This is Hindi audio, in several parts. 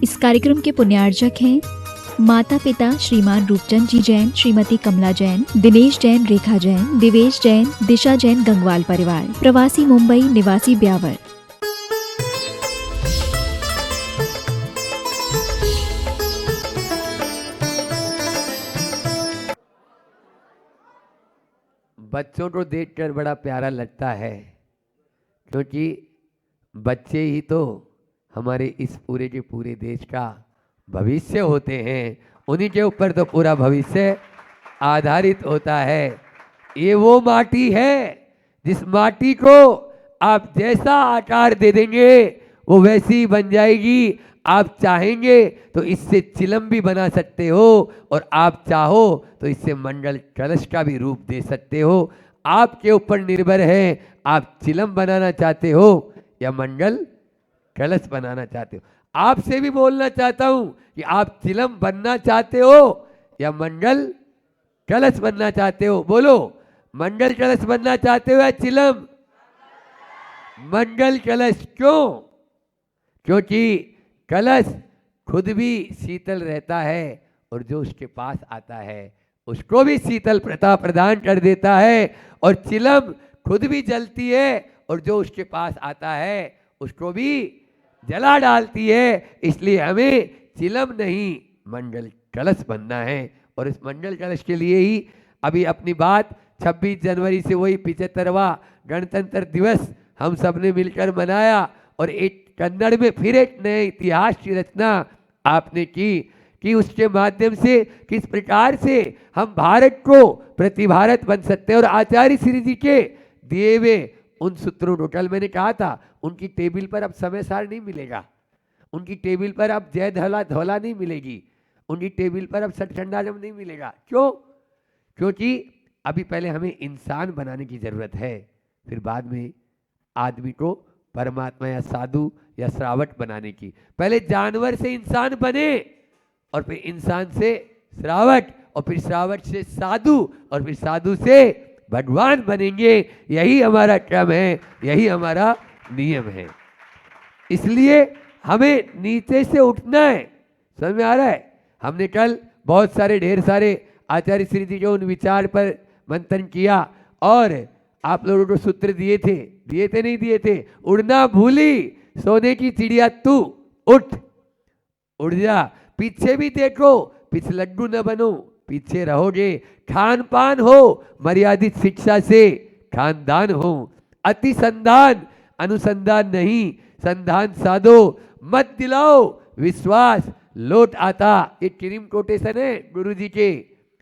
इस कार्यक्रम के पुण्यार्चक हैं माता पिता श्रीमान रूपचंद जी जैन, श्रीमती कमला जैन, दिनेश जैन, रेखा जैन, दिवेश जैन, दिशा जैन, गंगवाल परिवार, प्रवासी मुंबई, निवासी ब्यावर। बच्चों को देखकर बड़ा प्यारा लगता है, क्योंकि बच्चे ही तो हमारे इस पूरे के पूरे देश का भविष्य होते हैं। उन्हीं के ऊपर तो पूरा भविष्य आधारित होता है। ये वो माटी है जिस माटी को आप जैसा आकार दे देंगे वो वैसी ही बन जाएगी। आप चाहेंगे तो इससे चिलम भी बना सकते हो और आप चाहो तो इससे मंगल कलश का भी रूप दे सकते हो। आपके ऊपर निर्भर है, आप चिलम बनाना चाहते हो या मंगल कलश बनाना चाहते हो। आपसे भी बोलना चाहता हूं कि आप चिलम बनना चाहते हो या मंगल कलश बनना चाहते हो। बोलो, मंगल कलश बनना चाहते हो या चिलम? मंगल कलश। क्यों? क्योंकि कलश खुद भी शीतल रहता है और जो उसके पास आता है उसको भी शीतलता प्रदान कर देता है, और चिलम खुद भी जलती है और जो उसके पास आता है उसको भी जला डालती है। इसलिए हमें चिलम नहीं मंगल कलश बनना है। और इस मंगल कलश के लिए ही अभी अपनी बात 26 जनवरी से वही 75वां गणतंत्र दिवस हम सब ने मिलकर मनाया, और एक कन्नड़ में फिर एक नए इतिहास की रचना आपने की कि उसके माध्यम से किस प्रकार से हम भारत को प्रति भारत बन सकते हैं। और आचार्य श्री जी के दिए हुए उन सूत्रों को, कल मैंने कहा था, उनकी टेबल पर अब समय सार नहीं मिलेगा, उनकी टेबल पर अब जय धौला धौला नहीं मिलेगी, उनकी टेबल पर अब सटखंडाजम नहीं मिलेगा। क्यों? क्योंकि अभी पहले हमें इंसान बनाने की जरूरत है, फिर बाद में आदमी को परमात्मा या साधु या श्रावक बनाने की। पहले जानवर से इंसान बने और फिर इंसान से श्रावक और फिर श्रावक से साधु और फिर साधु से भगवान बनेंगे। यही हमारा क्रम है, यही हमारा नियम है। इसलिए हमें नीचे से उठना है। समझ में आ रहा है? हमने कल बहुत सारे ढेर सारे आचार्य श्री जी के उन विचार पर मंथन किया और आप लोगों को सूत्र दिए थे नहीं दिए थे? उड़ना भूली सोने की चिड़िया तू उठ, उड़ जा। पीछे भी देखो, पिछलग्गू न बनो, पीछे रहोगे। खान पान हो मर्यादित शिक्षा से खानदान हो। अति संधान अनुसंधान नहीं, संधान साधो। मत दिलाओ विश्वास लौट आता। ये क्रीम कोटेशन है गुरु जी के।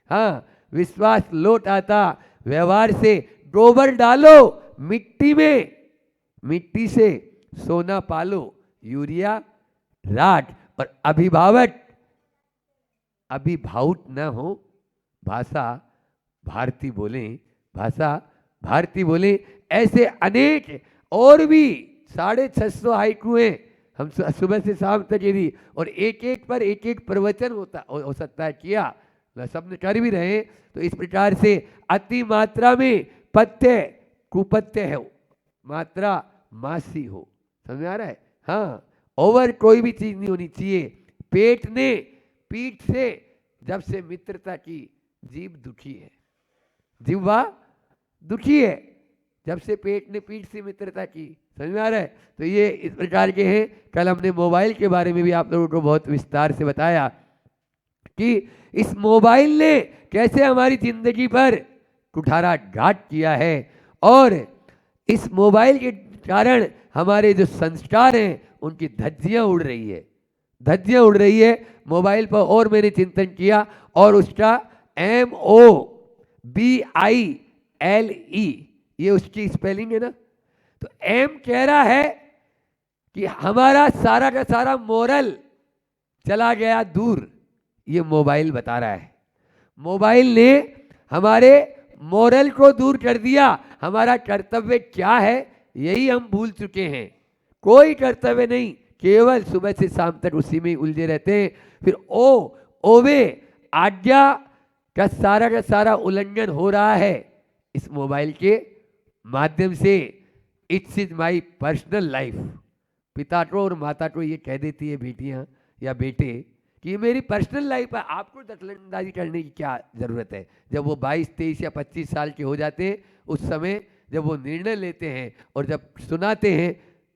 हाँ, विश्वास लौट आता। व्यवहार से गोबर डालो मिट्टी में, मिट्टी से सोना पालो। यूरिया राख। और अभिभावक अभिभावुक न हो, भाषा भारती बोले, भाषा भारती बोले। ऐसे अनेक और भी 650 हाइकू हैं हम सुबह से शाम तक यदि, और एक एक पर एक एक प्रवचन हो सकता है किया, सबने कर भी रहे। तो इस प्रकार से अति मात्रा में पथ्य कुपथ्य है, मात्रा मासी हो। समझ आ रहा है? हाँ, ओवर कोई भी चीज नहीं होनी चाहिए। पेट ने पीठ से जब से मित्रता की, जीव दुखी है, जीवा दुखी है जब से पेट ने पीठ से मित्रता की। समझ में आ रहा है? तो ये इस प्रकार के हैं। कल हमने मोबाइल के बारे में भी आप लोगों को बहुत विस्तार से बताया कि इस मोबाइल ने कैसे हमारी जिंदगी पर कुठाराघात किया है, और इस मोबाइल के कारण हमारे जो संस्कार हैं उनकी धज्जियां उड़ रही है, धज्जियां उड़ रही है मोबाइल पर। और मैंने चिंतन किया और उसका MOBILE ये उसकी स्पेलिंग है ना। तो एम कह रहा है कि हमारा सारा का सारा मोरल चला गया दूर, ये मोबाइल बता रहा है। मोबाइल ने हमारे मोरल को दूर कर दिया। हमारा कर्तव्य क्या है यही हम भूल चुके हैं। कोई कर्तव्य नहीं, केवल सुबह से शाम तक उसी में उलझे रहते हैं। फिर ओवे आज्ञा का सारा उल्लंघन हो रहा है इस मोबाइल के माध्यम से। It's is my personal life, पिता को और माता को ये कह देती है बेटियां या बेटे कि ये मेरी पर्सनल लाइफ है, आपको दखलंदाजी करने की क्या ज़रूरत है। जब वो 22, 23 या 25 साल के हो जाते हैं, उस समय जब वो निर्णय लेते हैं और जब सुनाते हैं,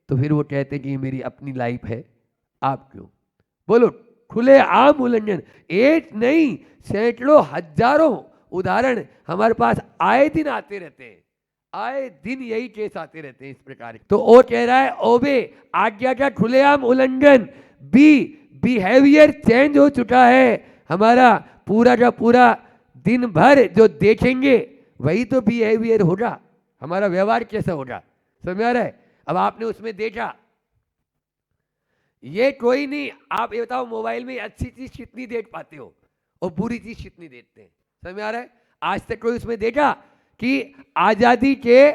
तो फिर वो कहते हैं कि ये मेरी अपनी लाइफ है, आप क्यों। बोलो, खुले आम उल्लंघन, एक नहीं सैकड़ों हजारों उदाहरण हमारे पास आए दिन आते रहते हैं, आए दिन यही केस आते रहते हैं इस प्रकार के। तो वो कह रहा है ओबे, आज्ञा का खुलेआम उल्लंघन, बी बिहेवियर चेंज हो चुका है। हमारा पूरा का पूरा दिन भर जो देखेंगे वही तो बिहेवियर होगा, हमारा व्यवहार कैसा होगा, समझ आ रहा है। अब आपने उसमें देखा, ये कोई नहीं, आप ये बताओ मोबाइल में अच्छी चीज कितनी देख पाते हो और बुरी चीज कितनी देखते हैं, समझ आ रहा है। आज तक कोई उसमें देखा कि आजादी के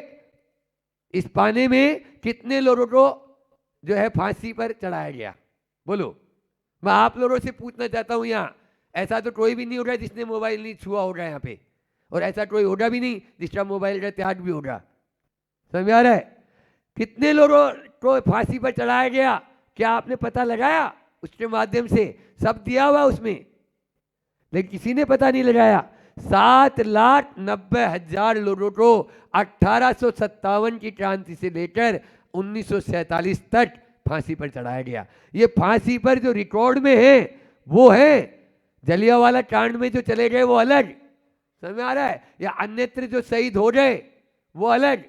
इस पाने में कितने लोगों को जो है फांसी पर चढ़ाया गया, बोलो। मैं आप लोगों से पूछना चाहता हूं, यहाँ ऐसा तो कोई भी नहीं होगा जिसने मोबाइल नहीं छुआ होगा यहाँ पे, और ऐसा कोई होगा भी नहीं जिसका मोबाइल का त्याग भी होगा, समझ आ रहा है। कितने लोगों को फांसी पर चढ़ाया गया, क्या आपने पता लगाया उसके माध्यम से, सब दिया हुआ उसमें, लेकिन किसी ने पता नहीं लगाया। 7,90,000 लोगों को 1857 की क्रांति से लेकर 1947 तक फांसी पर चढ़ाया गया। ये फांसी पर जो रिकॉर्ड में है वो है, जलियांवाला कांड में जो चले गए वो अलग, समझ आ रहा है, या अन्यत्र जो शहीद हो गए वो अलग,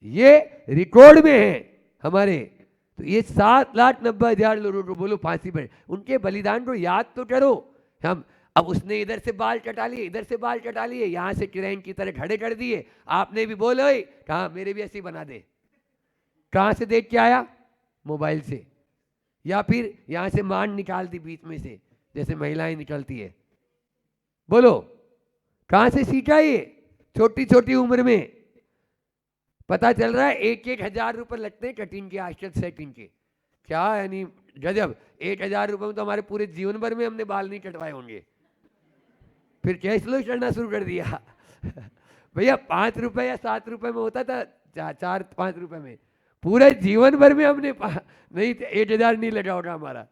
ये रिकॉर्ड में है हमारे। तो ये 7,90,000 लोगों को बोलो फांसी पर, उनके बलिदान को याद तो करो। हम अब उसने इधर से बाल कटा लिए, इधर से बाल कटा लिए, यहाँ से किरण की तरह खड़े कर दिए, आपने भी बोलो कहाँ मेरे भी ऐसे बना दे। कहाँ से देख के आया, मोबाइल से, या फिर यहाँ से मान निकाल दी बीच में से जैसे महिलाएं निकलती है, बोलो कहाँ से सीखा ये, छोटी छोटी उम्र में। पता चल रहा है 1,000 रुपये लगते हैं कटिंग के, आजकल सेटिंग के, क्या यानी गजब। 1,000 रुपये में तो हमारे पूरे जीवन भर में हमने बाल नहीं कटवाए होंगे। फिर कैशलेस करना शुरू कर दिया भैया 5 रुपये या 7 रुपये में होता था, 4-5 रुपये में, पूरे जीवन भर में हमने नहीं 1,000 नहीं लगा होगा हमारा,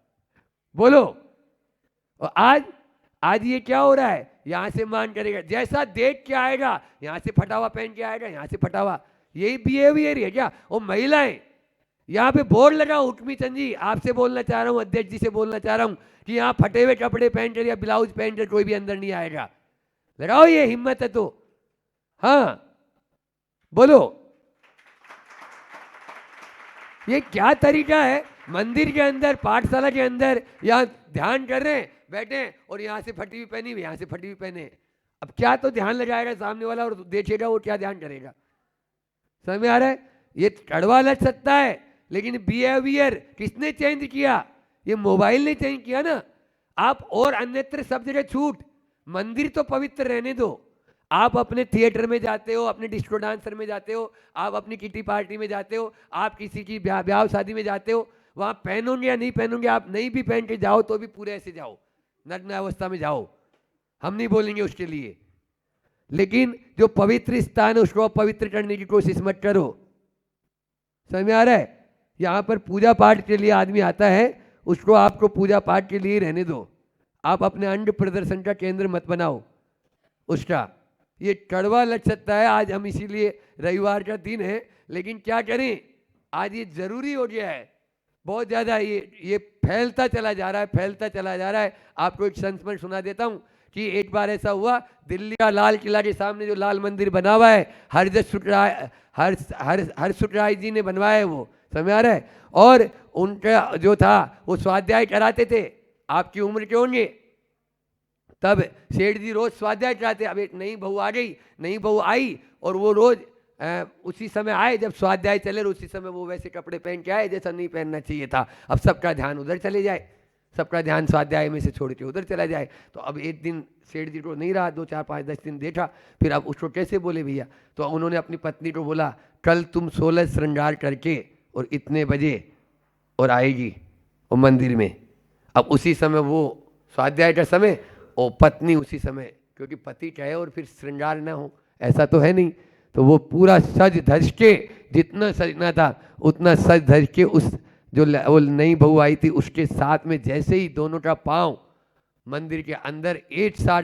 बोलो। और आज ये क्या हो रहा है, यहाँ से मान करेगा, जैसा देख के आएगा यहाँ से फटावा पहन के आएगा, यहाँ से फटावा, यही बिहेवियर है क्या। और महिलाएं, यहाँ पे बोर्ड लगा हुक्मी चंद जी, आपसे बोलना चाह रहा हूँ, अध्यक्ष जी से बोलना चाह रहा हूँ कि यहाँ फटे हुए कपड़े पहन कर या ब्लाउज पहन कर कोई भी अंदर नहीं आएगा। लगाओ, ये हिम्मत है तो, हाँ बोलो। ये क्या तरीका है, मंदिर के अंदर, पाठशाला के अंदर, यहाँ ध्यान कर रहे हैं बैठे और यहाँ से फटी हुई पहनी, यहाँ से फटी हुई पहने। अब क्या तो ध्यान लगाएगा सामने वाला और देखेगा वो क्या ध्यान करेगा, समझ में आ रहा है। ये कड़वा लग सकता है, लेकिन बिहेवियर किसने चेंज किया, ये मोबाइल ने चेंज किया ना। आप और अन्यत्र सब जगह छूट, मंदिर तो पवित्र रहने दो। आप अपने थिएटर में जाते हो, अपने डिस्को डांसर में जाते हो, आप अपनी किटी पार्टी में जाते हो, आप किसी की ब्याह शादी में जाते हो, वहाँ पहनोगे या नहीं पहनोगे, आप नहीं भी पहन के जाओ तो भी पूरे ऐसे जाओ, नग्न अवस्था में जाओ, हम नहीं बोलेंगे उसके लिए। लेकिन जो पवित्र स्थान है उसको पवित्र करने की कोशिश मत करो, समझ में आ रहा है। यहाँ पर पूजा पाठ के लिए आदमी आता है, उसको आपको पूजा पाठ के लिए रहने दो, आप अपने अंड प्रदर्शन का केंद्र मत बनाओ उसका। ये कड़वा लग सकता है आज, हम इसीलिए रविवार का दिन है, लेकिन क्या करें, आज ये जरूरी हो गया है बहुत ज़्यादा। ये फैलता चला जा रहा है, फैलता चला जा रहा है। आपको एक संस्मरण सुना देता हूँ कि एक बार ऐसा हुआ, दिल्ली का लाल किला के सामने जो लाल मंदिर बना हुआ है, हर सुटराय जी ने बनवाया है, वो समझ आ रहा है। और उनका जो था वो स्वाध्याय कराते थे, आपकी उम्र के होंगे, तब सेठ जी रोज स्वाध्याय कराते। अब एक नई बहू आ गई, नई बहू आई और वो रोज उसी समय आए जब स्वाध्याय चले, और उसी समय वो वैसे कपड़े पहन के आए जैसा नहीं पहनना चाहिए था। अब सबका ध्यान उधर चले जाए, सबका ध्यान स्वाध्याय में से छोड़ के उधर चला जाए। तो अब एक दिन सेठ जी को नहीं रहा, 2, 4, 5, 10 दिन देखा, फिर अब उसको कैसे बोले भैया। तो उन्होंने अपनी पत्नी को बोला, कल तुम 16 श्रृंगार करके और इतने बजे और आएगी वो मंदिर में। अब उसी समय वो स्वाध्याय का समय और पत्नी उसी समय, क्योंकि पति कहे और फिर श्रृंगार ना हो ऐसा तो है नहीं, तो वो पूरा सज धज के, जितना सजना था उतना सज धज के उस वो नई बहू आई थी, उसके साथ में जैसे ही दोनों का पांव मंदिर के अंदर एक साथ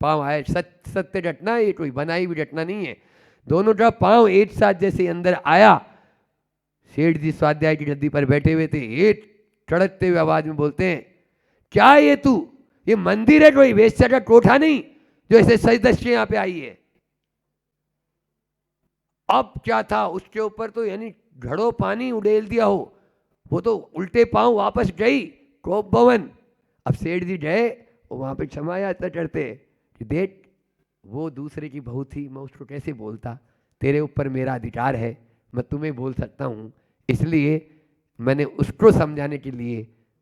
पांव आए, सत्य घटना, ये कोई बनाई हुई घटना नहीं है, दोनों का पांव एक साथ जैसे अंदर आया, सेठ जी स्वाध्याय की गद्दी पर बैठे हुए थे, एक कड़कते हुए आवाज में बोलते हैं, क्या ये तू, ये मंदिर है कोई, वेश्या का कोठा नहीं जो ऐसे सजदस्ती यहां पे आई है। अब क्या था, उसके ऊपर तो यानी घड़ों पानी उड़ेल दिया हो, वो तो उल्टे पांव वापस गई कोप भवन। अब सेठ जी गए, वो वहां पे क्षमा याचना करते कि देख, वो दूसरे की बहू थी, मैं उसको कैसे बोलता, तेरे ऊपर मेरा अधिकार है, मैं तुम्हें बोल सकता हूँ, इसलिए मैंने उसको समझाने के लिए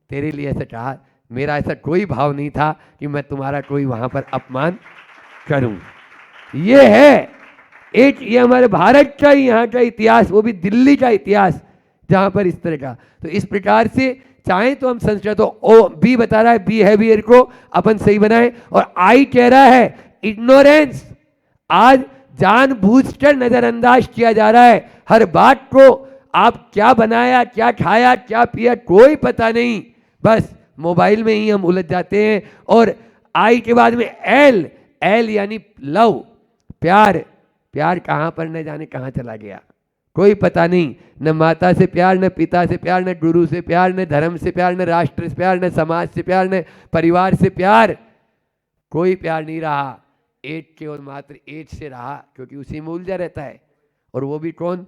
तेरे लिए ऐसा कहा, मेरा ऐसा कोई भाव नहीं था कि मैं तुम्हारा कोई वहां पर अपमान करूं। ये है एक, ये हमारे भारत का ही यहाँ का इतिहास, वो भी दिल्ली का इतिहास, जहां पर इस तरह का। तो इस प्रकार से चाहे तो हम संस्कृत, तो ओ बी बता रहा है बिहेवियर को अपन सही बनाए, और आई कह रहा है इग्नोरेंस। आज जानबूझकर नजरअंदाज किया जा रहा है हर बात को, आप क्या बनाया, क्या खाया, क्या पिया, कोई पता नहीं, बस मोबाइल में ही हम उलझ जाते हैं। और आई के बाद में एल, एल यानी लव, प्यार, प्यार कहाँ पर न जाने कहाँ चला गया, कोई पता नहीं, न माता से प्यार, न पिता से प्यार, न गुरु से प्यार, न धर्म से प्यार, न राष्ट्र से प्यार, न समाज से प्यार, न परिवार से प्यार, कोई प्यार नहीं रहा। एक केवल मात्र एक से रहा, क्योंकि उसी में उलझा रहता है, और वो भी कौन,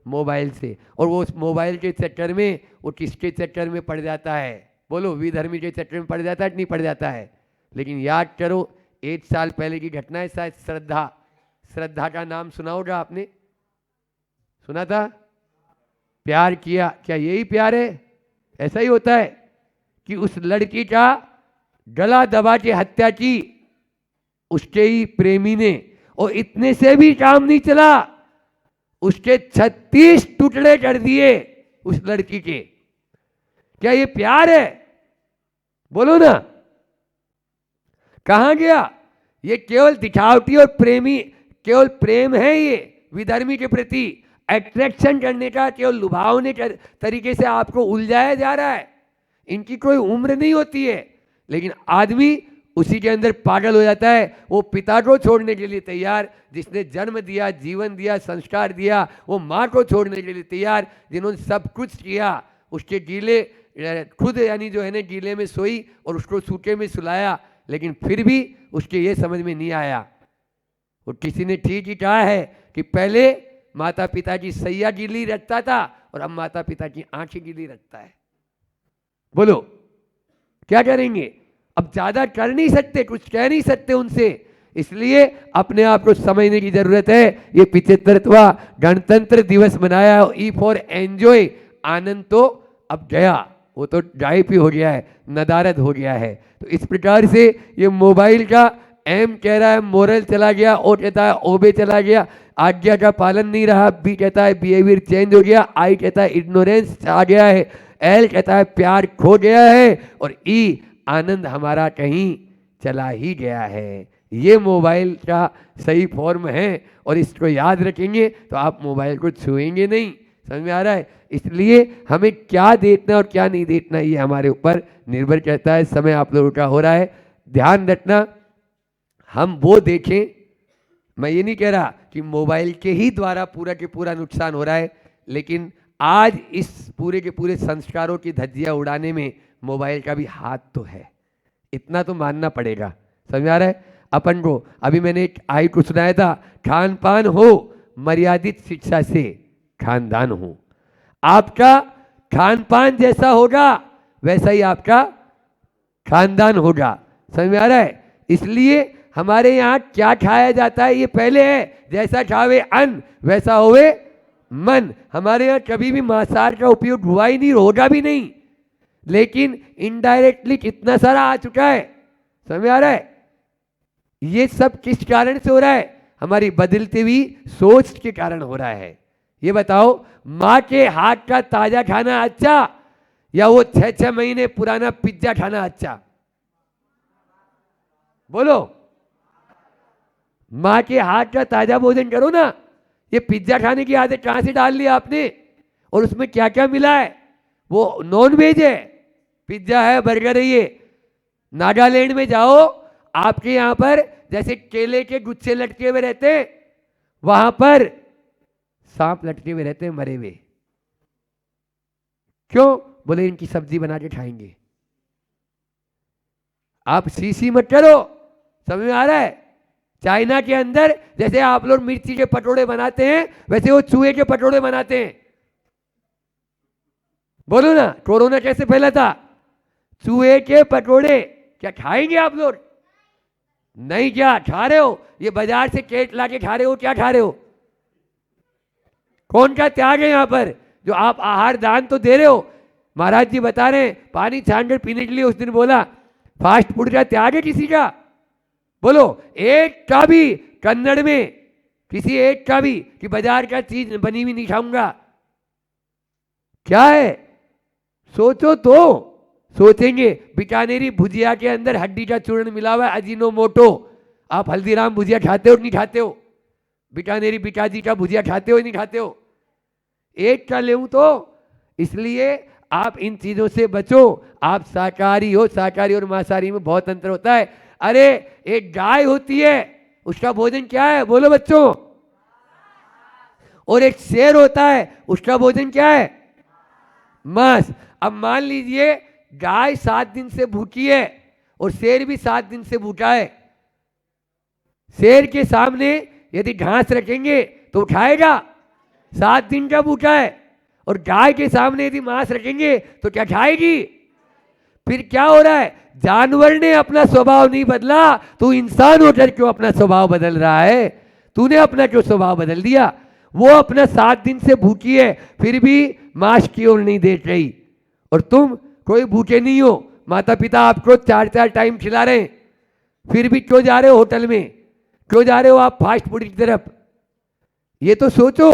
मोबाइल से। और वो उस मोबाइल के चक्कर में, वो किसके चक्कर में पड़ जाता है, बोलो, विधर्मी के चक्कर में पड़ जाता है कि नहीं पड़ जाता है। लेकिन याद करो, 1 साल पहले की घटना है, शायद श्रद्धा, श्रद्धा का नाम सुना होगा आपने, सुना था, प्यार किया, क्या यही प्यार है? ऐसा ही होता है कि उस लड़की का गला दबा के हत्या की उसके ही प्रेमी ने, और इतने से भी काम नहीं चला, उसके 36 टुकड़े कर दिए उस लड़की के। क्या ये प्यार है? बोलो ना, कहां गया? ये केवल दिखावटी और प्रेमी, केवल प्रेम है ये विधर्मी के प्रति, अट्रैक्शन करने का, केवल लुभावने के तरीके से आपको उलझाया जा रहा है। इनकी कोई उम्र नहीं होती है, लेकिन आदमी उसी के अंदर पागल हो जाता है। वो पिता को छोड़ने के लिए तैयार, जिसने जन्म दिया, जीवन दिया, संस्कार दिया, वो माँ को छोड़ने के लिए तैयार, जिन्होंने सब कुछ किया, उसके गीले खुद यानी जो है ना गीले में सोई और उसको सूखे में सुलाया, लेकिन फिर भी उसके ये समझ में नहीं आया। वो किसी ने ठीक ही कहा है कि पहले माता पिता की सैया गीली रखता था, और अब माता पिता की आंखें गीली रखता है। बोलो क्या करेंगे? अब ज्यादा कर नहीं सकते, कुछ कह नहीं सकते उनसे, इसलिए अपने आप को समझने की जरूरत है। ये 75वां गणतंत्र दिवस मनाया, ई फॉर एंजॉय, आनंद तो अब गया, वो तो गायब ही हो गया है, नदारद हो गया है। तो इस प्रकार से ये मोबाइल का एम कह रहा है मोरल चला गया, ओ कहता है ओबे चला गया, आज्ञा का पालन नहीं रहा, बी कहता है बिहेवियर चेंज हो गया, आई कहता है इग्नोरेंस आ गया है, एल कहता है प्यार खो गया है, और ई आनंद हमारा कहीं चला ही गया है। ये मोबाइल का सही फॉर्म है, और इसको याद रखेंगे तो आप मोबाइल को छुएंगे नहीं। समझ में आ रहा है? इसलिए हमें क्या देखना और क्या नहीं देखना, ये हमारे ऊपर निर्भर करता है। समय आप लोगों का हो रहा है, ध्यान रखना, हम वो देखें। मैं ये नहीं कह रहा कि मोबाइल के ही द्वारा पूरा के पूरा नुकसान हो रहा है, लेकिन आज इस पूरे के पूरे संस्कारों की धज्जियां उड़ाने में मोबाइल का भी हाथ तो है, इतना तो मानना पड़ेगा। समझ में आ रहा है अपन को? अभी मैंने एक आई को सुनाया था, खान पान हो मर्यादित शिक्षा से खानदान हो। आपका खान पान जैसा होगा वैसा ही आपका खानदान होगा। समझ में आ रहा है? इसलिए हमारे यहाँ क्या खाया जाता है ये पहले है, जैसा खावे अन्न वैसा होवे मन। हमारे यहाँ कभी भी मांसाहार का उपयोग हुआ ही नहीं, होगा भी नहीं, लेकिन इनडायरेक्टली कितना सारा आ चुका है। समझ में आ रहा है? ये सब किस कारण से हो रहा है? हमारी बदलती हुई सोच के कारण हो रहा है। ये बताओ, माँ के हाथ का ताजा खाना अच्छा, या वो 6-6 महीने पुराना पिज्जा खाना अच्छा? बोलो, माँ के हाथ का ताजा भोजन करो ना। ये पिज्जा खाने की आदत कहां से डाल ली आपने, और उसमें क्या क्या मिला है? वो नॉन वेज है, पिज्जा है, बर्गर है। ये नागालैंड में जाओ, आपके यहाँ पर जैसे केले के गुच्छे लटके हुए रहते हैं, वहां पर सांप लटके हुए रहते हैं मरे हुए। क्यों? बोले इनकी सब्जी बना के खाएंगे। आप सी मत करो, समझ में आ रहा है? चाइना के अंदर जैसे आप लोग मिर्ची के पटोड़े बनाते हैं, वैसे वो चूहे के पटोड़े बनाते हैं। बोलो ना, कोरोना कैसे फैला था? चूहे के पटोड़े। क्या खाएंगे आप लोग? नहीं। क्या खा रहे हो? ये बाजार से केट ला के खा रहे हो? क्या खा रहे हो? कौन का त्याग है यहाँ पर जो आप आहार दान तो दे रहे हो? महाराज जी बता रहे हैं पानी छान कर पीने के लिए उस दिन बोला फास्ट फूड का त्याग है किसी का? बोलो एक का भी कन्नड़ में, किसी एक का भी कि बाजार का चीज बनी हुई नहीं खाऊंगा। क्या है? सोचो तो। सोचेंगे बीकानेरी भुजिया के अंदर हड्डी का चूर्ण मिला हुआ है, अजीनोमोटो। आप हल्दीराम भुजिया खाते हो नहीं खाते हो? बीकानेरी बिकाजी का भुजिया खाते हो नहीं खाते हो? एक का ले तो इसलिए आप इन चीजों से बचो। आप शाकाहारी हो, शाकाहारी और मांसाहारी में बहुत अंतर होता है। अरे एक गाय होती है, उसका भोजन क्या है? बोलो बच्चों। और एक शेर होता है, उसका भोजन क्या है? मांस। अब मान लीजिए गाय 7 दिन से भूखी है और शेर भी 7 दिन से भूखा है। शेर के सामने यदि घास रखेंगे तो उठाएगा? 7 दिन का भूखा है। और गाय के सामने यदि मांस रखेंगे तो क्या खाएगी? फिर क्या हो रहा है? जानवर ने अपना स्वभाव नहीं बदला, तू इंसान होकर क्यों अपना स्वभाव बदल रहा है? तूने अपना क्यों स्वभाव बदल दिया? वो अपना 7 दिन से भूखी है, फिर भी मांस की ओर नहीं देख रही। और तुम कोई भूखे नहीं हो, माता पिता आपको 4-4 टाइम खिला रहे हैं, फिर भी क्यों जा रहे हो होटल में? क्यों जा रहे हो आप फास्ट फूड की तरफ? ये तो सोचो।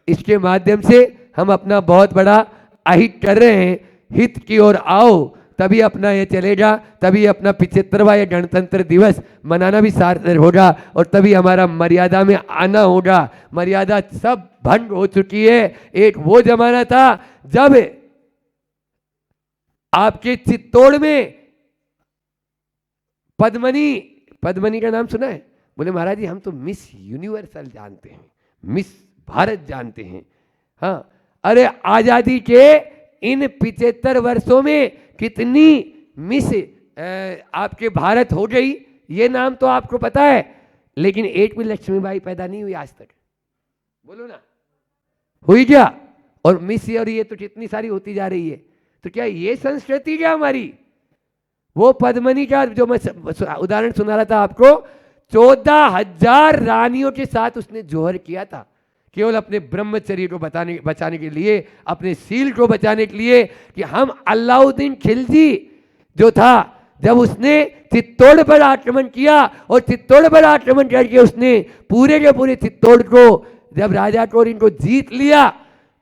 इसके माध्यम से हम अपना बहुत बड़ा अहित कर रहे हैं। हित की ओर आओ, तभी अपना ये चलेगा, तभी अपना 75वां ये गणतंत्र दिवस मनाना भी सार्थक होगा, और तभी हमारा मर्यादा में आना होगा। मर्यादा सब भंग हो चुकी है। एक वो जमाना था जब आपके चित्तौड़ में पद्मनी का नाम सुना है? बोले महाराज जी हम तो मिस यूनिवर्सल जानते हैं, मिस भारत जानते हैं। हाँ, अरे आजादी के इन 75 वर्षों में कितनी मिस आपके भारत हो गई, ये नाम तो आपको पता है, लेकिन एक भी लक्ष्मीबाई पैदा नहीं हुई आज तक। बोलो ना, हुई क्या? और मिस और ये तो कितनी सारी होती जा रही है। तो क्या ये संस्कृति क्या हमारी? वो पद्मनी का जो मैं उदाहरण सुना रहा था आपको, 14,000 रानियों के साथ उसने जोहर किया था, केवल अपने ब्रह्मचर्य को बचाने के लिए, अपने सील को बचाने के लिए। कि हम अलाउद्दीन खिलजी जो था, जब उसने चित्तौड़ पर आक्रमण किया और चित्तौड़ पर आक्रमण करके उसने पूरे के पूरे चित्तौड़ को, जब राजा को इनको जीत लिया,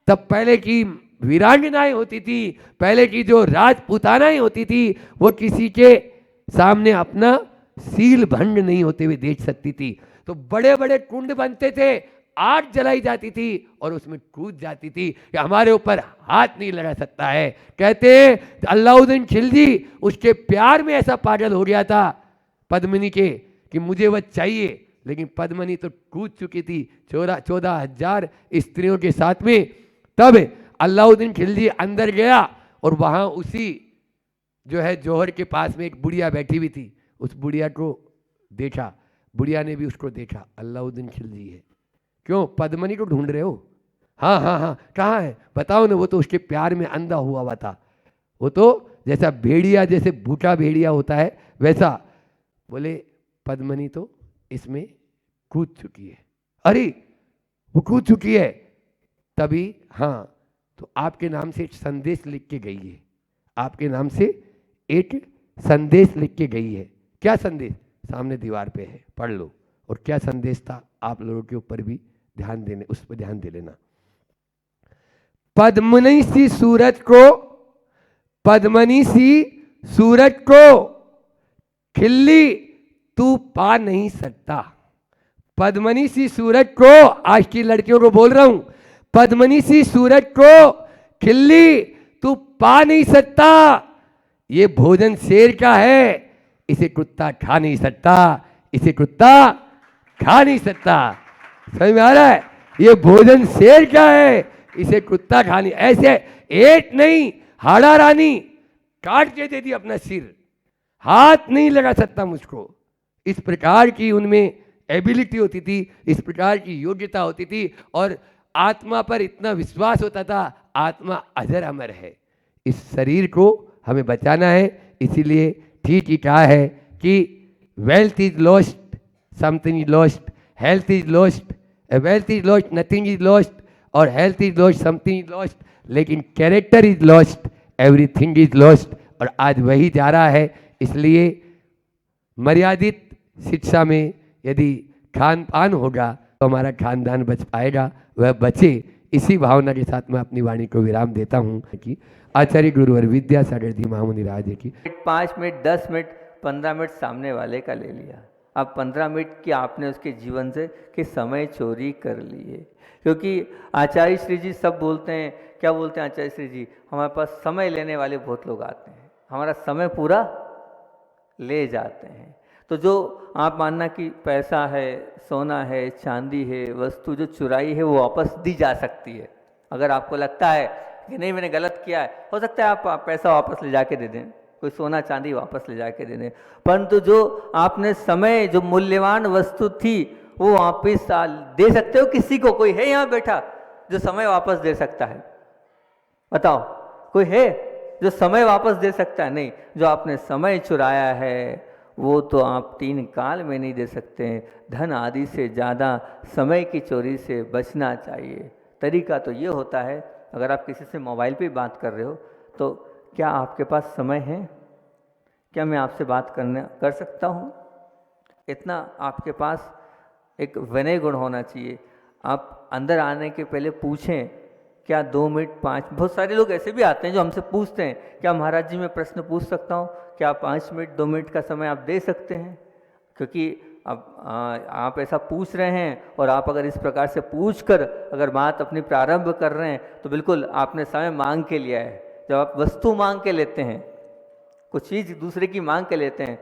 तब पहले की वीरांगनाएं होती थी, पहले की जो राजपूतानाएं होती थी, वो किसी के सामने अपना सील भंग नहीं होते हुए देख सकती थी। तो बड़े बड़े कुंड बनते थे, आग जलाई जाती थी और उसमें कूद जाती थी कि हमारे ऊपर हाथ नहीं लगा सकता है। कहते हैं अलाउद्दीन खिलजी उसके प्यार में ऐसा पागल हो गया था पद्मिनी के कि मुझे वह चाहिए, लेकिन पद्मिनी तो कूद चुकी थी 14,000 स्त्रियों के साथ में। तब अलाउद्दीन खिलजी अंदर गया और वहां उसी जो है जौहर के पास में एक बुढ़िया बैठी हुई थी, उस बुढ़िया को देखा, बुढ़िया ने भी उसको देखा, अलाउद्दीन खिलजी है। क्यों? पद्मिनी को ढूंढ रहे हो? हाँ हाँ हाँ, कहाँ है बताओ ना। वो तो उसके प्यार में अंधा हुआ था, वो तो जैसा भेड़िया, जैसे भूखा भेड़िया होता है वैसा। बोले पद्मिनी तो इसमें कूद चुकी है। अरे वो कूद चुकी है, तभी हाँ, तो आपके नाम से एक संदेश लिख के गई है, आपके नाम से एक संदेश लिख के गई है। क्या संदेश? सामने दीवार पे है, पढ़ लो। और क्या संदेश था? आप लोगों के ऊपर भी ध्यान देने, उस पर ध्यान दे लेना। पद्मिनी सी सूरत को, पद्मिनी सी सूरत को खिल्ली तू पा नहीं सकता। पद्मिनी सी सूरत को, आज की लड़कियों को बोल रहा हूं, पद्मिनी सी सूरत को खिल्ली तू पा नहीं सकता। ये भोजन शेर का है, इसे कुत्ता खा नहीं सकता, इसे कुत्ता खा नहीं सकता। समझ में आ रहा है? ये भोजन शेर का है, इसे कुत्ता खा नहीं। ऐसे एट नहीं, हाड़ा रानी काट के दे दी अपना सिर, हाथ नहीं लगा सकता मुझको। इस प्रकार की उनमें एबिलिटी होती थी, इस प्रकार की योग्यता होती थी, और आत्मा पर इतना विश्वास होता था। आत्मा अजर अमर है, इस शरीर को हमें बचाना है। इसीलिए ठीक ही कहा है कि wealth is lost, something is lost, health is lost, wealth is lost, nothing is lost, और health is lost, something is lost, लेकिन character is lost, everything is lost. और आज वही जा रहा है। इसलिए मर्यादित शिक्षा में यदि खान पान होगा तो हमारा खानदान बच पाएगा, वह बचे। इसी भावना के साथ मैं अपनी वाणी को विराम देता हूँ कि आचार्य गुरुवर विद्यासागर जी महामुनि राज की 5 मिनट, 10 मिनट, 15 मिनट सामने वाले का ले लिया। अब 15 मिनट की आपने उसके जीवन से कि समय चोरी कर लिए। क्योंकि आचार्य श्री जी सब बोलते हैं, क्या बोलते हैं आचार्य श्री जी? हमारे पास समय लेने वाले बहुत लोग आते हैं, हमारा समय पूरा ले जाते हैं। तो जो आप मानना कि पैसा है, सोना है, चांदी है, वस्तु जो चुराई है वो वापस दी जा सकती है। अगर आपको लगता है कि नहीं मैंने गलत किया है, हो सकता है आप पैसा वापस ले जाके दे दें, कोई सोना चांदी वापस ले जाके दे दें। परंतु जो आपने समय, जो मूल्यवान वस्तु थी वो वापस दे सकते हो किसी को? कोई है यहाँ बैठा जो समय वापस दे सकता है? बताओ, कोई है जो समय वापस दे सकता है? नहीं। जो आपने समय चुराया है वो तो आप 3 काल में नहीं दे सकते हैं। धन आदि से ज़्यादा समय की चोरी से बचना चाहिए। तरीका तो ये होता है, अगर आप किसी से मोबाइल पे बात कर रहे हो तो क्या आपके पास समय है? क्या मैं आपसे बात कर सकता हूँ? इतना आपके पास एक विनय गुण होना चाहिए। आप अंदर आने के पहले पूछें, क्या 2 मिनट 5? बहुत सारे लोग ऐसे भी आते हैं जो हमसे पूछते हैं, क्या महाराज जी मैं प्रश्न पूछ सकता हूँ? क्या 5 मिनट 2 मिनट का समय आप दे सकते हैं? क्योंकि अब आप ऐसा पूछ रहे हैं, और आप अगर इस प्रकार से पूछकर अगर बात अपनी प्रारंभ कर रहे हैं तो बिल्कुल आपने समय मांग के लिया है। जब आप वस्तु मांग के लेते हैं, कुछ चीज़ दूसरे की मांग के लेते हैं,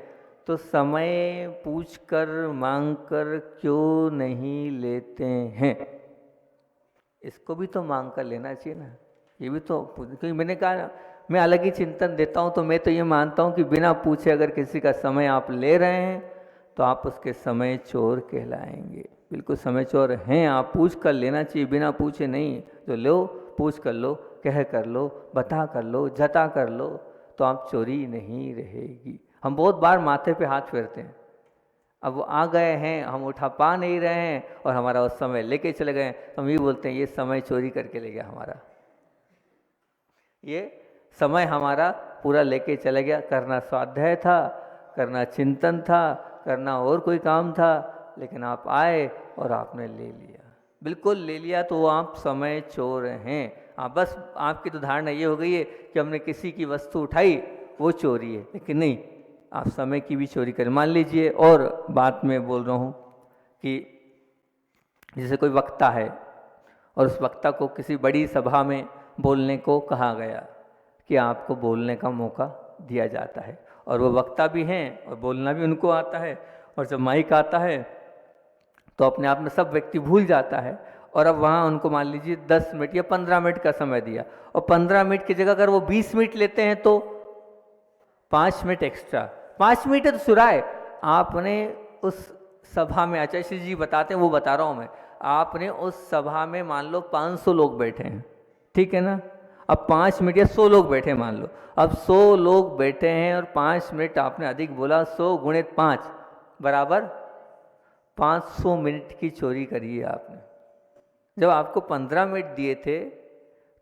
तो समय पूछकर मांग कर क्यों नहीं लेते हैं? इसको भी तो मांग कर लेना चाहिए ना। ये भी तो, क्योंकि मैंने कहा मैं अलग ही चिंतन देता हूँ, तो मैं तो ये मानता हूँ कि बिना पूछे अगर किसी का समय आप ले रहे हैं तो आप उसके समय चोर कहलाएंगे। बिल्कुल समय चोर हैं। आप पूछ कर लेना चाहिए, बिना पूछे नहीं। जो लो, पूछ कर लो, कह कर लो, बता कर लो, जता कर लो, तो आप चोरी नहीं रहेगी। हम बहुत बार माथे पे हाथ फेरते हैं, अब वो आ गए हैं, हम उठा पा नहीं रहे हैं और हमारा उस समय लेके चले गए, तो हम ये बोलते हैं ये समय चोरी करके ले गया हमारा, ये समय हमारा पूरा लेके चले गया। करना स्वाध्याय था, करना चिंतन था, करना और कोई काम था, लेकिन आप आए और आपने ले लिया, बिल्कुल ले लिया, तो आप समय चोर हैं। आप बस, आपकी तो धारणा ये हो गई है कि हमने किसी की वस्तु उठाई वो चोरी है, लेकिन नहीं, आप समय की भी चोरी करें। मान लीजिए, और बात में बोल रहा हूँ कि जैसे कोई वक्ता है और उस वक्ता को किसी बड़ी सभा में बोलने को कहा गया कि आपको बोलने का मौका दिया जाता है, और वो वक्ता भी हैं और बोलना भी उनको आता है, और जब माइक आता है तो अपने आप में सब व्यक्ति भूल जाता है। और अब वहाँ उनको मान लीजिए 10 मिनट या 15 मिनट का समय दिया, और 15 मिनट की जगह अगर वो 20 मिनट लेते हैं तो 5 मिनट एक्स्ट्रा, 5 मिनट है तो सुराए। आपने उस सभा में, आचार्य श्री जी बताते हैं, वो बता रहा हूँ मैं, आपने उस सभा में मान लो 500 लोग बैठे हैं, ठीक है ना। अब 5 मिनट या 100 लोग बैठे मान लो, अब 100 लोग बैठे हैं और 5 मिनट आपने अधिक बोला, 100 गुणित 5 बराबर 500 मिनट की चोरी करी है आपने। जब आपको 15 मिनट दिए थे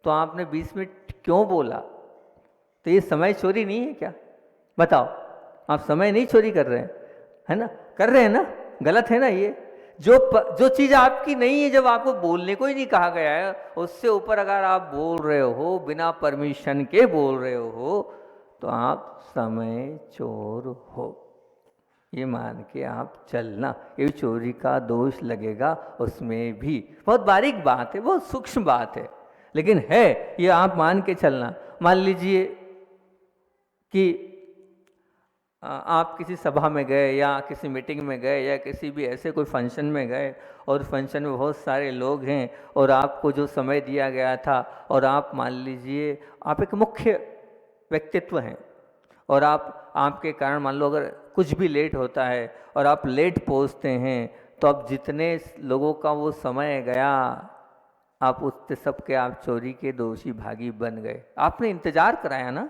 तो आपने 20 मिनट क्यों बोला? तो ये समय चोरी नहीं है क्या? बताओ, आप समय नहीं चोरी कर रहे हैं, है ना? कर रहे हैं ना? गलत है ना? ये जो चीज़ आपकी नहीं है, जब आपको बोलने को ही नहीं कहा गया है, उससे ऊपर अगर आप बोल रहे हो, बिना परमिशन के बोल रहे हो, तो आप समय चोर हो, ये मान के आप चलना। ये चोरी का दोष लगेगा उसमें भी। बहुत बारीक बात है, बहुत सूक्ष्म बात है, लेकिन है, ये आप मान के चलना। मान लीजिए कि आप किसी सभा में गए या किसी मीटिंग में गए या किसी भी ऐसे कोई फंक्शन में गए और फंक्शन में बहुत सारे लोग हैं और आपको जो समय दिया गया था और आप मान लीजिए आप एक मुख्य व्यक्तित्व हैं और आपके कारण मान लो अगर कुछ भी लेट होता है और आप लेट पहुंचते हैं तो अब जितने लोगों का वो समय गया आप उससे सबके आप चोरी के दोषी भागी बन गए। आपने इंतज़ार कराया ना,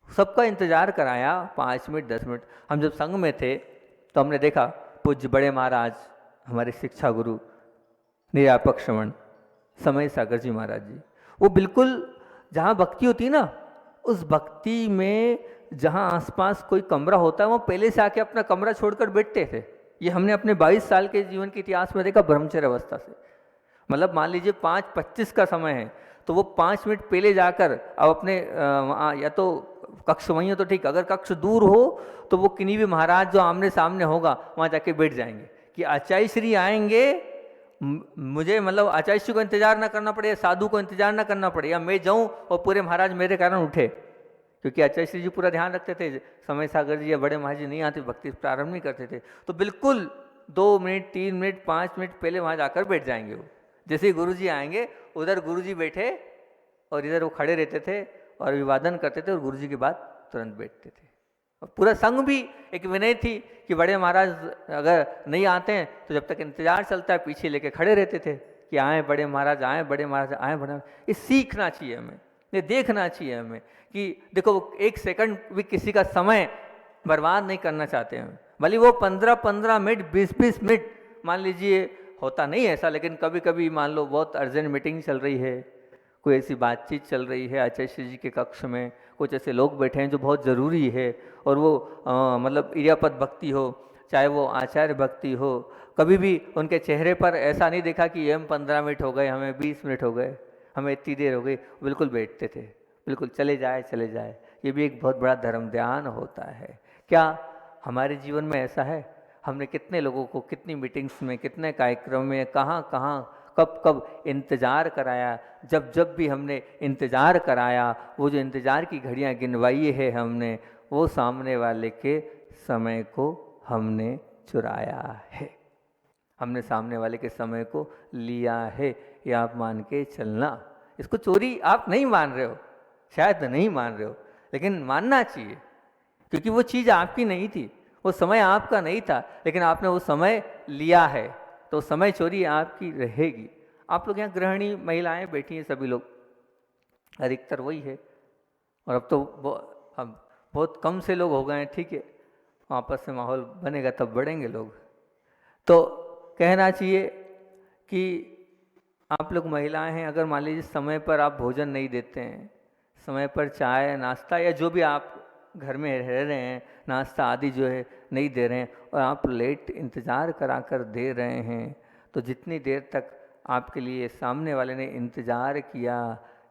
सबका इंतज़ार कराया 5 मिनट 10 मिनट। हम जब संघ में थे तो हमने देखा पूज्य बड़े महाराज हमारे शिक्षा गुरु निरापक श्रवण समय सागर जी महाराज जी, वो बिल्कुल जहाँ भक्ति होती ना उस भक्ति में जहाँ आसपास कोई कमरा होता है वो पहले से आके अपना कमरा छोड़कर बैठते थे। ये हमने अपने 22 साल के जीवन के इतिहास में देखा ब्रह्मचर्य अवस्था से। मतलब मान लीजिए 5:25 का समय है तो वो 5 मिनट पहले जाकर अब अपने या तो कक्ष वहीं हो तो ठीक, अगर कक्ष दूर हो तो वो किन्हीं भी महाराज जो आमने सामने होगा वहाँ जाके बैठ जाएंगे कि आचार्य श्री आएंगे, मुझे मतलब आचार्य श्री को इंतजार ना करना पड़े, साधु को इंतजार ना करना पड़े, या मैं जाऊँ और पूरे महाराज मेरे कारण उठे, क्योंकि आचार्य श्री जी पूरा ध्यान रखते थे। समय सागर जी या बड़े महाराज जी नहीं आते, भक्ति प्रारंभ नहीं करते थे, तो बिल्कुल 2 मिनट 3 मिनट 5 मिनट पहले वहाँ जाकर बैठ जाएंगे। वो जैसे ही गुरु जी आएंगे उधर गुरु जी बैठे और इधर वो खड़े रहते थे और अभिवादन करते थे और गुरु जी के बाद तुरंत बैठते थे। और पूरा संघ भी एक विनय थी कि बड़े महाराज अगर नहीं आते हैं तो जब तक इंतजार चलता है पीछे लेके खड़े रहते थे कि आए बड़े महाराज, आए बड़े महाराज, आए बड़े। ये सीखना चाहिए हमें, ये देखना चाहिए हमें कि देखो 1 सेकंड भी किसी का समय बर्बाद नहीं करना चाहते हैं। भले वो 15-15 मिनट 20-20 मिनट मान लीजिए, होता नहीं ऐसा, लेकिन कभी कभी मान लो बहुत अर्जेंट मीटिंग चल रही है, कोई ऐसी बातचीत चल रही है आचार्य श्री जी के कक्ष में, कुछ ऐसे लोग बैठे हैं जो बहुत ज़रूरी है और वो मतलब इरियापद भक्ति हो चाहे वो आचार्य भक्ति हो, कभी भी उनके चेहरे पर ऐसा नहीं देखा कि हम 15 मिनट हो गए, हमें 20 मिनट हो गए, हमें इतनी देर हो गई। बिल्कुल बैठते थे, बिल्कुल चले जाए चले जाए। ये भी एक बहुत बड़ा धर्म ध्यान होता है। क्या हमारे जीवन में ऐसा है? हमने कितने लोगों को कितनी मीटिंग्स में, कितने कार्यक्रम में, कहाँ कहाँ कब कब इंतज़ार कराया। जब जब भी हमने इंतज़ार कराया, वो जो इंतज़ार की घड़ियाँ गिनवाई है हमने, वो सामने वाले के समय को हमने चुराया है, हमने सामने वाले के समय को लिया है। ये आप मान के चलना। इसको चोरी आप नहीं मान रहे हो, शायद नहीं मान रहे हो, लेकिन मानना चाहिए, क्योंकि वो चीज़ आपकी नहीं थी, वो समय आपका नहीं था, लेकिन आपने वो समय लिया है, तो समय चोरी आपकी रहेगी। आप लोग यहाँ गृहिणी महिलाएं बैठी हैं, सभी लोग, अधिकतर वही है। और अब तो अब बहुत कम से लोग हो गए हैं, ठीक है, आपस में माहौल बनेगा तब बढ़ेंगे लोग। तो कहना चाहिए कि आप लोग महिलाएं हैं, अगर मान लीजिए समय पर आप भोजन नहीं देते हैं, समय पर चाय नाश्ता या जो भी आप घर में रह रहे हैं नाश्ता आदि जो है नहीं दे रहे हैं, और आप लेट इंतज़ार करा कर दे रहे हैं, तो जितनी देर तक आपके लिए सामने वाले ने इंतज़ार किया,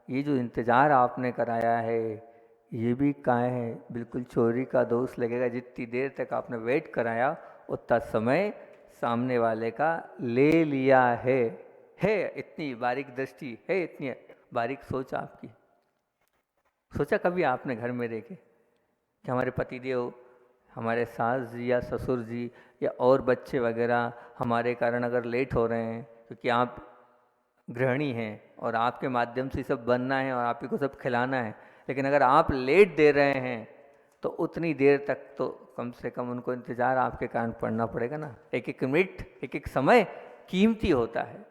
ये जो इंतज़ार आपने कराया है ये भी काय है, बिल्कुल चोरी का दोष लगेगा। जितनी देर तक आपने वेट कराया उतना समय सामने वाले का ले लिया है। इतनी बारीक दृष्टि है, इतनी बारीक सोच आपकी। सोचा कभी आपने घर में रह के कि हमारे पतिदेव, हमारे सास जी या ससुर जी या और बच्चे वगैरह हमारे कारण अगर लेट हो रहे हैं, क्योंकि आप गृहिणी हैं और आपके माध्यम से सब बनना है और आप ही को सब खिलाना है, लेकिन अगर आप लेट दे रहे हैं तो उतनी देर तक तो कम से कम उनको इंतज़ार आपके कारण पड़ना पड़ेगा ना। एक एक मिनट, एक एक समय कीमती होता है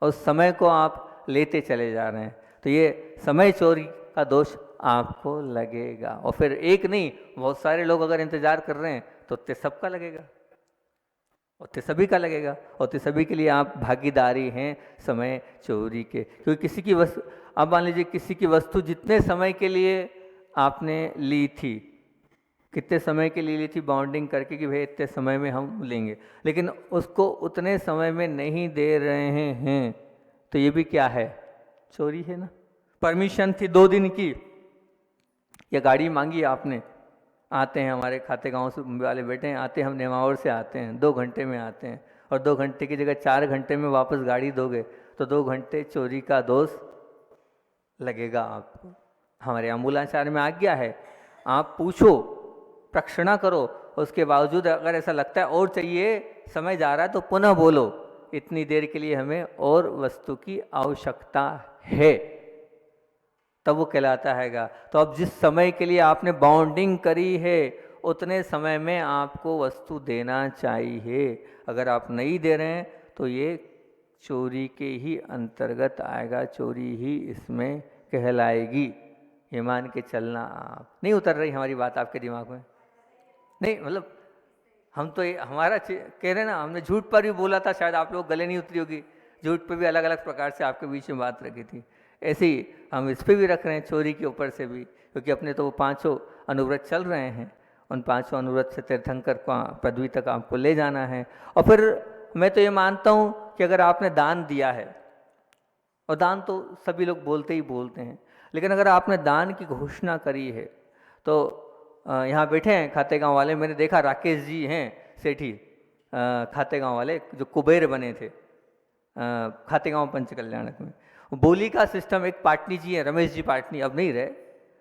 और उस समय को आप लेते चले जा रहे हैं, तो ये समय चोरी का दोष आपको लगेगा। और फिर एक नहीं, बहुत सारे लोग अगर इंतज़ार कर रहे हैं तो उतने सबका लगेगा, उतने सभी का लगेगा, उतने सभी के लिए आप भागीदारी हैं समय चोरी के। क्योंकि किसी की वस्तु, अब मान लीजिए किसी की वस्तु जितने समय के लिए आपने ली थी, कितने समय के लिए ली थी बाउंडिंग करके कि भाई इतने समय में हम लेंगे, लेकिन उसको उतने समय में नहीं दे रहे हैं, तो ये भी क्या है? चोरी है ना। परमिशन थी 2 दिन की, या गाड़ी मांगी आपने, आते हैं हमारे खाते गांव से वाले बेटे हैं, आते हैं, हम नेमावर से आते हैं, 2 घंटे में आते हैं, और 2 घंटे की जगह 4 घंटे में वापस गाड़ी दोगे तो 2 घंटे चोरी का दोष लगेगा आपको। हमारे अमूलाचार्य में आज्ञा है, आप पूछो, प्रक्षणा करो, उसके बावजूद अगर ऐसा लगता है और चाहिए, समय जा रहा है, तो पुनः बोलो, इतनी देर के लिए हमें और वस्तु की आवश्यकता है, तब वो कहलाता हैगा। तो अब जिस समय के लिए आपने बाउंडिंग करी है उतने समय में आपको वस्तु देना चाहिए। अगर आप नहीं दे रहे हैं तो ये चोरी के ही अंतर्गत आएगा, चोरी ही इसमें कहलाएगी। ये मान के चलना। आप नहीं उतर रही हमारी बात आपके दिमाग में? नहीं, मतलब हम तो ये हमारा कह रहे ना, हमने झूठ पर भी बोला था, शायद आप लोग गले नहीं उतरी होगी, झूठ पर भी अलग अलग प्रकार से आपके बीच में बात रखी थी। ऐसे ही हम इस पर भी रख रहे हैं, चोरी के ऊपर से भी, क्योंकि अपने तो वो 5 अनुव्रत चल रहे हैं, उन 5 अनुव्रत से तीर्थंकर पदवी तक आपको ले जाना है। और फिर मैं तो ये मानता हूँ कि अगर आपने दान दिया है, और दान तो सभी लोग बोलते ही बोलते हैं, लेकिन अगर आपने दान की घोषणा करी है, तो यहाँ बैठे हैं खातेगांव वाले, मैंने देखा राकेश जी हैं सेठी खातेगांव वाले, जो कुबेर बने थे खातेगांव पंचकल्याणक में। बोली का सिस्टम, एक पाटनी जी हैं, रमेश जी पाटनी, अब नहीं रहे,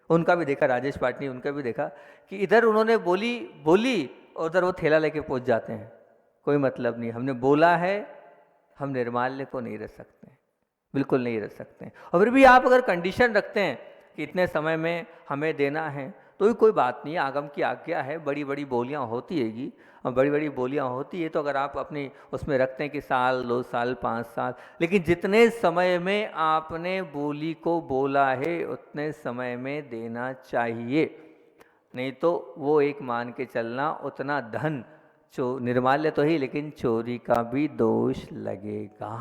उनका भी देखा, राजेश पाटनी, उनका भी देखा कि इधर उन्होंने बोली और उधर वो थैला लेके पहुंच जाते हैं, कोई मतलब नहीं, हमने बोला है, हम निर्माल्य को नहीं रख सकते, बिल्कुल नहीं रख सकते। और फिर भी आप अगर कंडीशन रखते हैं कि इतने समय में हमें देना है, तो भी कोई बात नहीं है, आगम की आज्ञा है, बड़ी बड़ी बोलियां होती हैगी, और बड़ी बड़ी बोलियां होती है, तो अगर आप अपनी उसमें रखते हैं कि साल 2 साल 5 साल, लेकिन जितने समय में आपने बोली को बोला है उतने समय में देना चाहिए, नहीं तो वो एक मान के चलना, उतना धन निर्माल्य तो ही, लेकिन चोरी का भी दोष लगेगा,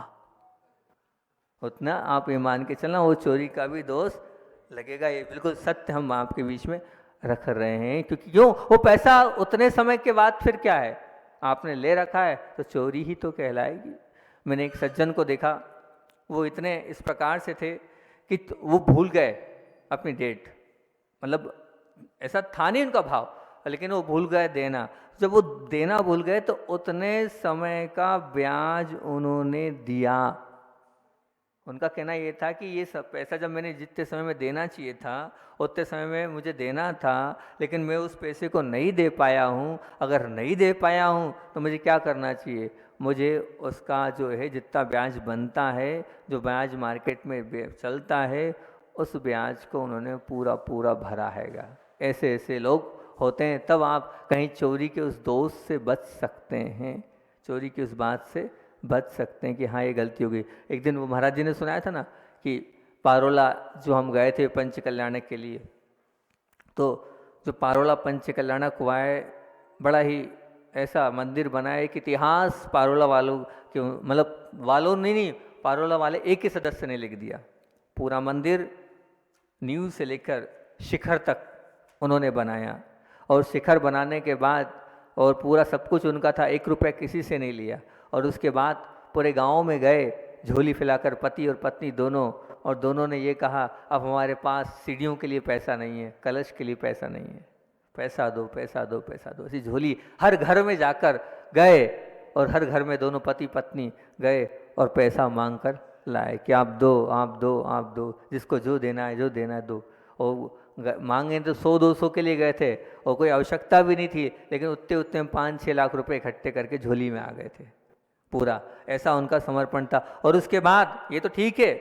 उतना आप ये मान के चलना, वो चोरी का भी दोष लगेगा। ये बिल्कुल सत्य हम आपके बीच में रख रहे हैं, क्योंकि क्यों, वो पैसा उतने समय के बाद फिर क्या है, आपने ले रखा है तो चोरी ही तो कहलाएगी। मैंने एक सज्जन को देखा, वो इतने इस प्रकार से थे कि वो भूल गए अपनी डेट, मतलब ऐसा था नहीं उनका भाव, लेकिन वो भूल गए देना। जब वो देना भूल गए तो उतने समय का ब्याज उन्होंने दिया। उनका कहना ये था कि ये सब पैसा जब मैंने जितने समय में देना चाहिए था उतने समय में मुझे देना था, लेकिन मैं उस पैसे को नहीं दे पाया हूँ। अगर नहीं दे पाया हूँ तो मुझे क्या करना चाहिए, मुझे उसका जो है जितना ब्याज बनता है, जो ब्याज मार्केट में चलता है, उस ब्याज को उन्होंने पूरा पूरा भरा हैगा। ऐसे ऐसे लोग होते हैं, तब आप कहीं चोरी के उस दोष से बच सकते हैं, चोरी की उस बात से बच सकते हैं कि हाँ ये गलती हो गई। एक दिन वो महाराज जी ने सुनाया था ना कि पारोला जो हम गए थे पंचकल्याणक के लिए, तो जो पारोला पंचकल्याणक हुआ है, बड़ा ही ऐसा मंदिर बना है कि इतिहास पारोला वालों के, मतलब वालों नहीं, पारोला वाले एक ही सदस्य ने लिख दिया। पूरा मंदिर नींव से लेकर शिखर तक उन्होंने बनाया, और शिखर बनाने के बाद और पूरा सब कुछ उनका था, 1 रुपया किसी से नहीं लिया। और उसके बाद पूरे गांव में गए झोली फैलाकर, पति और पत्नी दोनों, और दोनों ने ये कहा अब हमारे पास सीढ़ियों के लिए पैसा नहीं है, कलश के लिए पैसा नहीं है, पैसा दो पैसा दो पैसा दो। ऐसी झोली हर घर में जाकर गए, और हर घर में दोनों पति पत्नी गए और पैसा मांग कर लाए कि आप दो आप दो आप दो, जिसको जो देना है दो। और मांगे तो 100-200 के लिए गए थे, और कोई आवश्यकता भी नहीं थी, लेकिन उतने 5-6 लाख रुपए इकट्ठे करके झोली में आ गए थे। पूरा ऐसा उनका समर्पण था। और उसके बाद ये तो ठीक है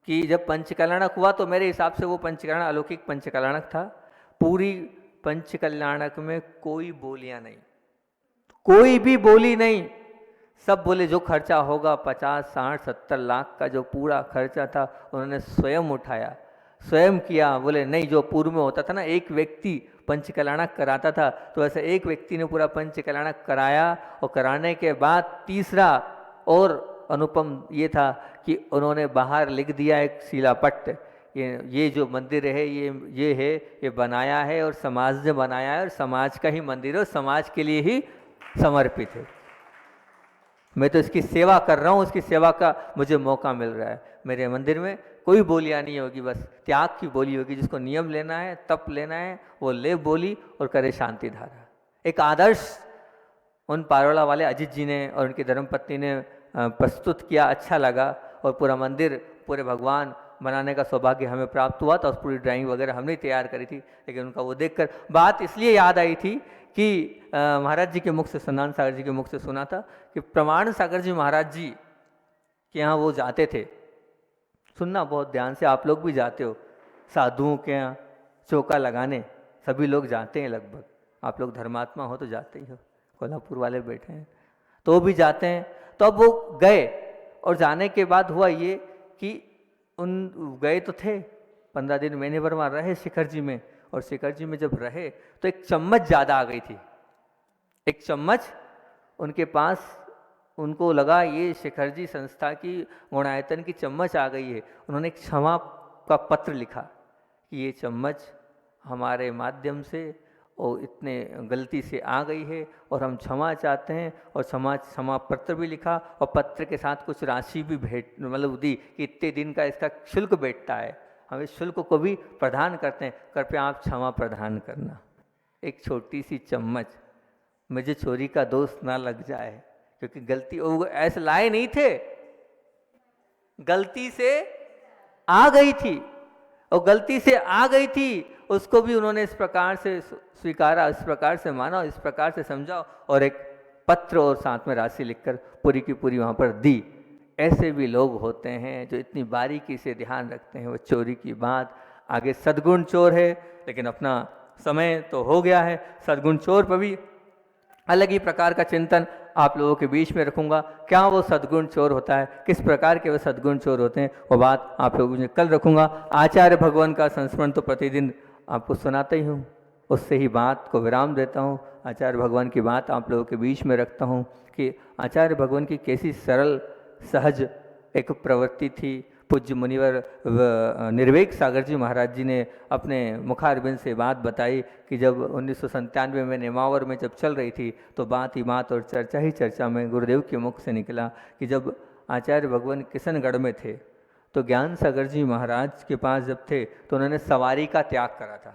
कि जब पंचकल्याणक हुआ तो मेरे हिसाब से वो पंचकल्याणक अलौकिक पंचकल्याणक था। पूरी पंचकल्याणक में कोई बोलियां नहीं, कोई भी बोली नहीं, सब बोले जो खर्चा होगा 50, 60, 70 लाख का जो पूरा खर्चा था उन्होंने स्वयं उठाया, स्वयं किया। बोले नहीं, जो पूर्व में होता था ना, एक व्यक्ति पंचकल्याणक कराता था, तो ऐसे एक व्यक्ति ने पूरा पंचकल्याणक कराया। और कराने के बाद तीसरा और अनुपम ये था कि उन्होंने बाहर लिख दिया एक शिलापट्ट, ये जो मंदिर है ये बनाया है और समाज ने बनाया है, और समाज का ही मंदिर है और समाज के लिए ही समर्पित है। मैं तो इसकी सेवा कर रहा हूँ, उसकी सेवा का मुझे मौका मिल रहा है। मेरे मंदिर में कोई बोलियां नहीं होगी, बस त्याग की बोली होगी। जिसको नियम लेना है, तप लेना है, वो ले बोली और करे शांति धारा। एक आदर्श उन पारोला वाले अजीत जी ने और उनकी धर्मपत्नी ने प्रस्तुत किया, अच्छा लगा। और पूरा मंदिर, पूरे भगवान बनाने का सौभाग्य हमें प्राप्त हुआ था। उस पूरी ड्राइंग वगैरह हमने तैयार करी थी, लेकिन उनका वो देखकर बात इसलिए याद आई थी कि महाराज जी के मुख से, सन्नान सागर जी के मुख से सुना था कि प्रमाण सागर जी महाराज जी के यहाँ वो जाते थे। सुनना बहुत ध्यान से, आप लोग भी जाते हो साधुओं के यहाँ चौका लगाने, सभी लोग जाते हैं लगभग। आप लोग धर्मात्मा हो तो जाते ही हो, कोल्हापुर वाले बैठे हैं तो भी जाते हैं। तो अब वो गए और जाने के बाद हुआ ये कि उन गए तो थे 15 दिन, महीने भर वहाँ रहे शिखर जी में। और शिखर जी में जब रहे तो एक चम्मच ज़्यादा आ गई थी, एक चम्मच उनके पास, उनको लगा ये शिखर जी संस्था की गुणायतन की चम्मच आ गई है। उन्होंने एक क्षमा का पत्र लिखा कि ये चम्मच हमारे माध्यम से और इतने गलती से आ गई है और हम क्षमा चाहते हैं। और क्षमा पत्र भी लिखा और पत्र के साथ कुछ राशि भी भेंट मतलब दी कि इतने दिन का इसका शुल्क बैठता है, हम इस शुल्क को भी प्रदान करते हैं, कृपया आप क्षमा प्रदान करना। एक छोटी सी चम्मच, मुझे चोरी का दोष ना लग जाए, क्योंकि गलती वो ऐसे लाए नहीं थे, गलती से आ गई थी और गलती से आ गई थी उसको भी उन्होंने इस प्रकार से स्वीकारा, इस प्रकार से माना, इस प्रकार से समझा और एक पत्र और साथ में राशि लिखकर पूरी की पूरी वहाँ पर दी। ऐसे भी लोग होते हैं जो इतनी बारीकी से ध्यान रखते हैं। वो चोरी की बात आगे सद्गुण चोर है, लेकिन अपना समय तो हो गया है। सद्गुण चोर पर भी अलग ही प्रकार का चिंतन आप लोगों के बीच में रखूंगा। क्या वो सद्गुण चोर होता है, किस प्रकार के वो सद्गुण चोर होते हैं, वो बात आप लोगों से कल रखूंगा। आचार्य भगवान का संस्मरण तो प्रतिदिन आपको सुनाता ही हूँ, उससे ही बात को विराम देता हूँ। आचार्य भगवान की बात आप लोगों के बीच में रखता हूँ कि आचार्य भगवान की कैसी सरल सहज एक प्रवृत्ति थी। पूज्य मुनिवर निर्वेक सागर जी महाराज जी ने अपने मुखारबिंद से बात बताई कि जब 1997 में नेमावर में जब चल रही थी तो बात ही बात और चर्चा ही चर्चा में गुरुदेव के मुख से निकला कि जब आचार्य भगवान किशनगढ़ में थे तो ज्ञान सागर जी महाराज के पास जब थे तो उन्होंने सवारी का त्याग करा था।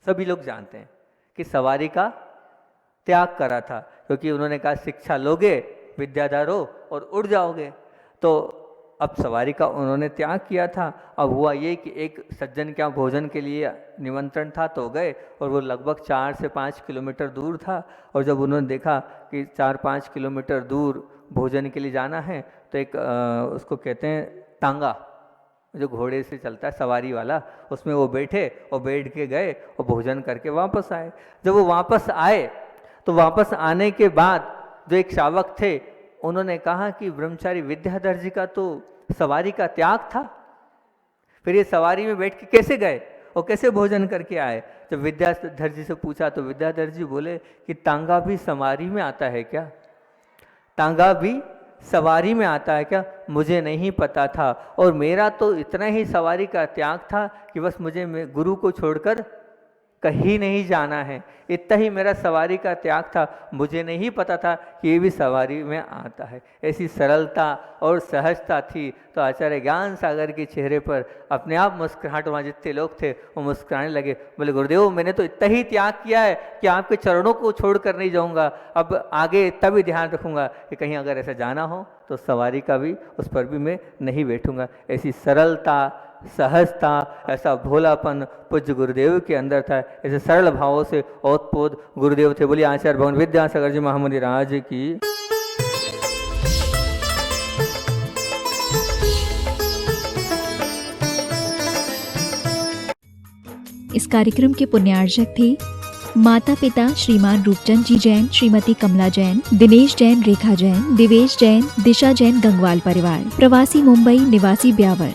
सभी लोग जानते हैं कि सवारी का त्याग करा था, क्योंकि उन्होंने कहा शिक्षा लोगे विद्याधर हो और उड़ जाओगे। तो अब सवारी का उन्होंने त्याग किया था। अब हुआ ये कि एक सज्जन के यहाँ भोजन के लिए निमंत्रण था तो गए, और वो लगभग 4 से 5 किलोमीटर दूर था। और जब उन्होंने देखा कि 4-5 किलोमीटर दूर भोजन के लिए जाना है तो एक उसको कहते हैं तांगा, जो घोड़े से चलता है सवारी वाला, उसमें वो बैठे और बैठ के गए और भोजन करके वापस आए। जब वो वापस आए तो वापस आने के बाद जो एक शावक थे उन्होंने कहा कि ब्रह्मचारी विद्याधर जी का तो सवारी का त्याग था, फिर ये सवारी में बैठ के कैसे गए और कैसे भोजन करके आए। जब विद्याधर जी से पूछा तो विद्याधर जी बोले कि तांगा भी सवारी में आता है क्या, तांगा भी सवारी में आता है क्या, मुझे नहीं पता था। और मेरा तो इतना ही सवारी का त्याग था कि बस मुझे गुरु को छोड़कर कहीं नहीं जाना है, इतना ही मेरा सवारी का त्याग था, मुझे नहीं पता था कि ये भी सवारी में आता है। ऐसी सरलता और सहजता थी। तो आचार्य ज्ञान सागर के चेहरे पर अपने आप मुस्कुराहट, वहाँ जितने लोग थे वो मुस्कुराने लगे। बोले गुरुदेव मैंने तो इतना ही त्याग किया है कि आपके चरणों को छोड़ कर नहीं जाऊँगा, अब आगे तभी ध्यान रखूँगा कि कहीं अगर ऐसा जाना हो तो सवारी का भी उस पर भी मैं नहीं बैठूँगा। ऐसी सरलता, सहजता, ऐसा भोलापन पूज्य गुरुदेव के अंदर था। ऐसे सरल भावों से ओतप्रोत गुरुदेव थे। बोलिए आचार्य भगवान विद्यासागर जी महामुनि राज की। इस कार्यक्रम के पुण्यार्जक थे माता पिता श्रीमान रूपचंद जी जैन, श्रीमती कमला जैन, दिनेश जैन, रेखा जैन, दिवेश जैन, दिशा जैन, गंगवाल परिवार, प्रवासी मुंबई, निवासी ब्यावर।